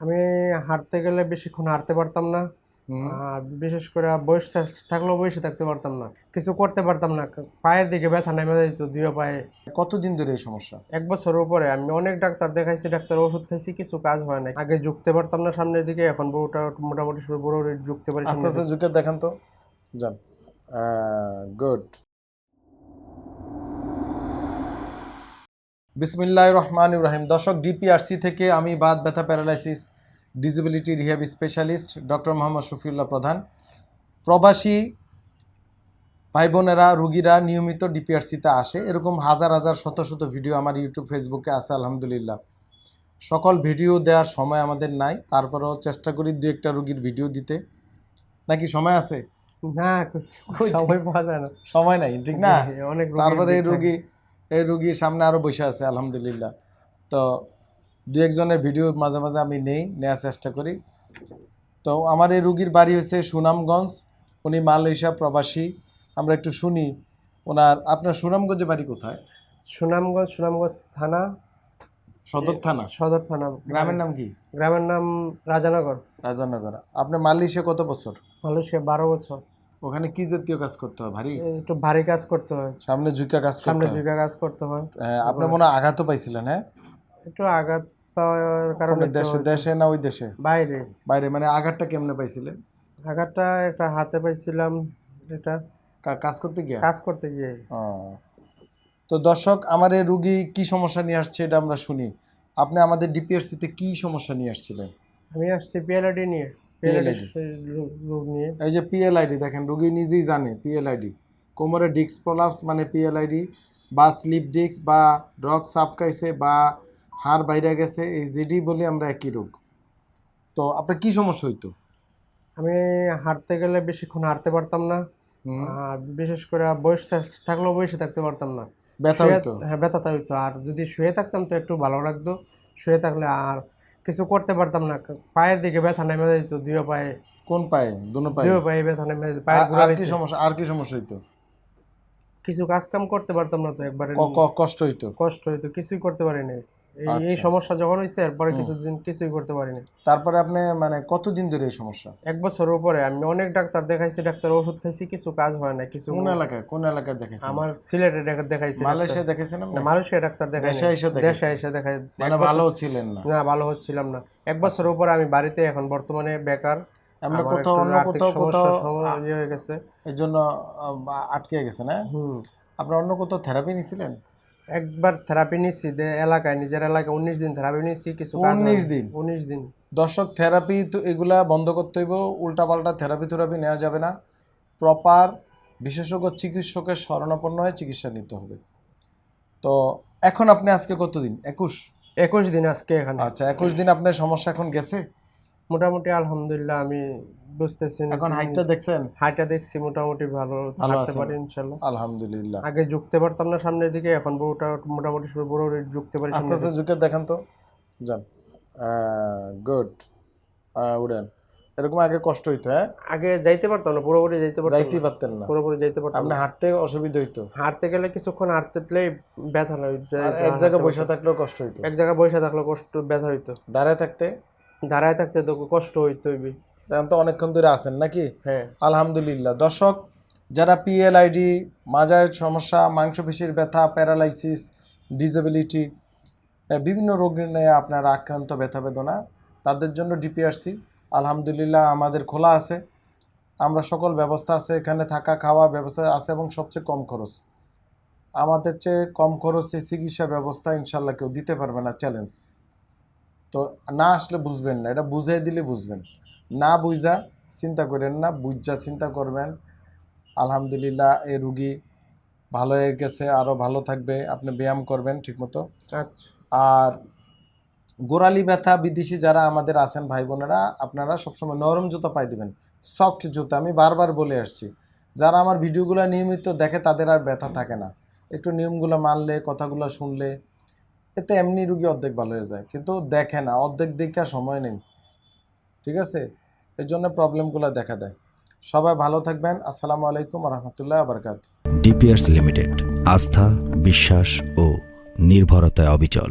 আমি হাঁটতে গেলে বেশিক্ষণ হাঁটতে পারতাম না। আর বিশেষ করে বয়স থাকলেও বসে থাকতে পারতাম না, কিছু করতে পারতাম না। পায়ের দিকে ব্যথা নেমে যেত, দুই পায়ে। কতদিন ধরে এই সমস্যা? 1 বছরের উপরে। আমি অনেক ডাক্তার দেখাইছি, ডাক্তার ওষুধ খাইছি, কিছু কাজ হয় না। আগে ঝুঁকতে পারতাম না সামনের দিকে, এখন বউটা মোটামুটি পুরো ঝুঁকতে পারি। আস্তে আস্তে ঝুঁকে দেখান তো, যান। গুড। বিসমিল্লাহির রহমানির রহিম। দর্শক, ডিপিআরসি থেকে আমি বাত ব্যথা paralysis disability rehab specialist doctor Mohammad Shafiullah প্রধান। প্রবাসী ভাই বোনেরা, রুগীরা নিয়মিত ডিপিআরসিতে আসে। এরকম হাজার হাজার শত শত ভিডিও আমার ইউটিউব ফেসবুকে আছে আলহামদুলিল্লাহ। সকল ভিডিও দেওয়ার সময় আমাদের নাই, তারপরেও চেষ্টা করি 2-1টা রুগীর ভিডিও দিতে। নাকি সময় আছে? না, সময় পাওয়া যায় না, সময় নাই, ঠিক না? অনেক। তারপরে এই রুগীর সামনে আরও বসে আছে আলহামদুলিল্লাহ। তো 2-1 জনের ভিডিও মাঝে মাঝে আমি নেওয়ার চেষ্টা করি। তো আমার এই রুগীর বাড়ি হচ্ছে সুনামগঞ্জ, উনি মালয়েশিয়া প্রবাসী। আমরা একটু শুনি আপনার সুনামগঞ্জে বাড়ি কোথায়? সুনামগঞ্জ থানা, সদর থানা। সদর থানা। গ্রামের নাম কি? গ্রামের নাম রাজানগর। রাজানগর। আপনি মালয়েশিয়া কত বছর? মালয়েশিয়া 12 বছর। ওখানে কি জাতীয় কাজ করতে হয়? ভারী? একটু ভারী কাজ করতে হয়, সামনে ঝুঁকা কাজ করতে হয়। সামনে ঝুঁকা কাজ করতে হয়। আপনি মনে হয় আঘাতও পাইছিলেন? হ্যাঁ, একটু আঘাত পাওয়ার কারণে। দেশে না ওই দেশে? বাইরে। বাইরে। মানে আঘাতটা কেমনে পাইছিলেন? আঘাতটা একটা হাতে পাইছিলাম, এটা কাজ করতে গিয়ে। তো দর্শক, আমার এই রুগী কি সমস্যা নিয়ে আসছে এটা আমরা শুনি। আপনি আমাদের ডিপিআরসিতে কি সমস্যা নিয়ে আসছিলেন? আমি আসছি পিএলআইডি নিয়ে। রোগ নিয়ে। এই যে পিএলআইডি দেখেন, রুগী নিজেই জানে পিএলআইডি। কোমরে ডিস্ক প্রলাপস মানে পিএলআইডি, বা স্লিপ ডিস্ক, বা ড্রগ সাপকাইছে, বা হাড় বাইরে গেছে, এই যেটি বলি আমরা একই রোগ। তো আপনার কি সমস্যা হইতো? আমি হাঁটতে গেলে বেশিক্ষণ হাঁটতে পারতাম না। আর বিশেষ করে বয়স থাকলেও বসে থাকতে পারতাম না, ব্যথা হইতো। হ্যাঁ, ব্যথাটা হইতো। আর যদি শুয়ে থাকতাম তো একটু ভালো লাগতো। শুয়ে থাকলে আর কিছু করতে পারতাম না, পায়ের দিকে ব্যথা নেমে যেত, দুই পায়ে। কোন পায়ে? দুনো পায়ে? দুই পায়ে ব্যথা নেমে যেত। আর কি সমস্যা হইতো? কিছু কাজ কাম করতে পারতাম না তো, একবারে কষ্ট হইতো। কিছুই করতে পারিনি। এই আচ্ছা। সমস্যা যখন হয়েছে এরপরে কিছুদিন কিছুই করতে পারিনি। তারপরে আপনি মানে কতদিন ধরে এই সমস্যা? 1 বছরের উপরে। আমি অনেক ডাক্তার দেখাইছি, ডাক্তার ওষুধ খাইছি, কিছু কাজ হয় না। কিছু কোন এলাকায় দেখাইছেন? আমার সিলেটে দেখাইছি। মালয়েশিয়া দেখাইছেন? না, মালয়েশিয়া ডাক্তার দেখাইছি। দেশে এসে দেখাইছি। মানে ভালো ছিলেন না? না, ভালো হচ্ছিলাম না। 1 বছরের উপরে আমি বাড়িতে, এখন বর্তমানে বেকার। আমরা অন্য কোথাও হয়ে গেছে, এই জন্য আটকে গেছে না? আপনার অন্য কোথাও থেরাপি নিছিলেন? একবার থেরাপি নিচ্ছি এলাকায়, নিজের এলাকায় 19 দিন থেরাপি নিচ্ছি। কিছু 19 দিন। দর্শক, থেরাপি তো এগুলা বন্ধ করতে হইব। উল্টাপাল্টা থেরাপি নেওয়া যাবে না। প্রপার বিশেষজ্ঞ চিকিৎসকের শরণাপন্ন হয়ে চিকিৎসা নিতে হবে। তো এখন আপনি আজকে কতদিন? 21 দিন আজকে এখানে। আচ্ছা, 21 দিন আপনার সমস্যা এখন গেছে মোটামুটি আলহামদুলিল্লাহ। আমি বুঝতেছি এখন হাইটটা দেখছেন? হাইটটা দেখছি মোটামুটি ভালো থাকতে পারি ইনশাআল্লাহ আলহামদুলিল্লাহ। আগে ঝুঁকতে পারতাম না সামনের দিকে, এখন বউটা মোটামুটি পুরো ঝুঁকতে পারি। আস্তে আস্তে ঝুঁকে দেখান তো, যান। গুড। উড়েন। এরকম আগে কষ্ট হইতো? হ্যাঁ, আগে যাইতে পারতাম না, পুরোপুরি যাইতে পারতেন না? পুরোপুরি যাইতে পারতাম। আপনি হাঁটতে অসুবিধা হইতো? হাঁটতে গেলে কিছুক্ষণ হাঁটতেই ব্যথা হইতো। এক জায়গায় বসে থাকলেও কষ্ট হইতো? এক জায়গায় বসে থাকলে ব্যথা হইতো। দাঁড়ায় থাকতে তো কষ্ট হইতো। এখন তো অনেকক্ষণ ধরে আছেন নাকি? হ্যাঁ, আলহামদুলিল্লাহ। দর্শক, যারা পিএলআইডি, মাজায় সমস্যা, মাংসপেশির ব্যথা, প্যারালাইসিস, ডিসেবিলিটি, বিভিন্ন রোগ নিয়ে আপনারা আক্রান্ত, ব্যথা বেদনা, তাদের জন্য ডিপিআরসি আলহামদুলিল্লাহ আমাদের খোলা আছে। আমরা সকল ব্যবস্থা আছে, এখানে থাকা খাওয়া ব্যবস্থা আছে, এবং সবচেয়ে কম খরচ। আমাদের চেয়ে কম খরচে চিকিৎসা ব্যবস্থা ইনশাল্লাহ কেউ দিতে পারবে না, চ্যালেঞ্জ। তো না আসলে বুঝবেন না, এটা বুঝিয়ে দিলে বুঝবেন। না বুঝা চিন্তা করেন না, বুঝা চিন্তা করবেন। আলহামদুলিল্লাহ এই রুগী ভালো হয়ে গেছে, আরও ভালো থাকবে। আপনি ব্যায়াম করবেন ঠিকমতো। আচ্ছা। আর গোড়ালি ব্যথা বিদেশি যারা আমাদের আছেন ভাই বোনেরা, আপনারা সবসময় নরম জুতা পাই দিবেন, সফট জুতা। আমি বারবার বলে আসছি, যারা আমার ভিডিওগুলো নিয়মিত দেখে তাদের আর ব্যথা থাকে না। একটু নিয়মগুলো মানলে, কথাগুলো শুনলে, এতে এমনি রুগী অর্ধেক ভালো হয়ে যায়। কিন্তু দেখে না, অর্ধেক দেখে সময় নেই, ঠিক আছে? এর জন্য প্রবলেমগুলো দেখা দেয়। সবাই ভালো থাকবেন। আসসালামু আলাইকুম ওয়া রাহমাতুল্লাহি ওয়া বারাকাতুহু। ডিপিআরসি লিমিটেড, আস্থা, বিশ্বাস ও নির্ভরতায় অবিচল।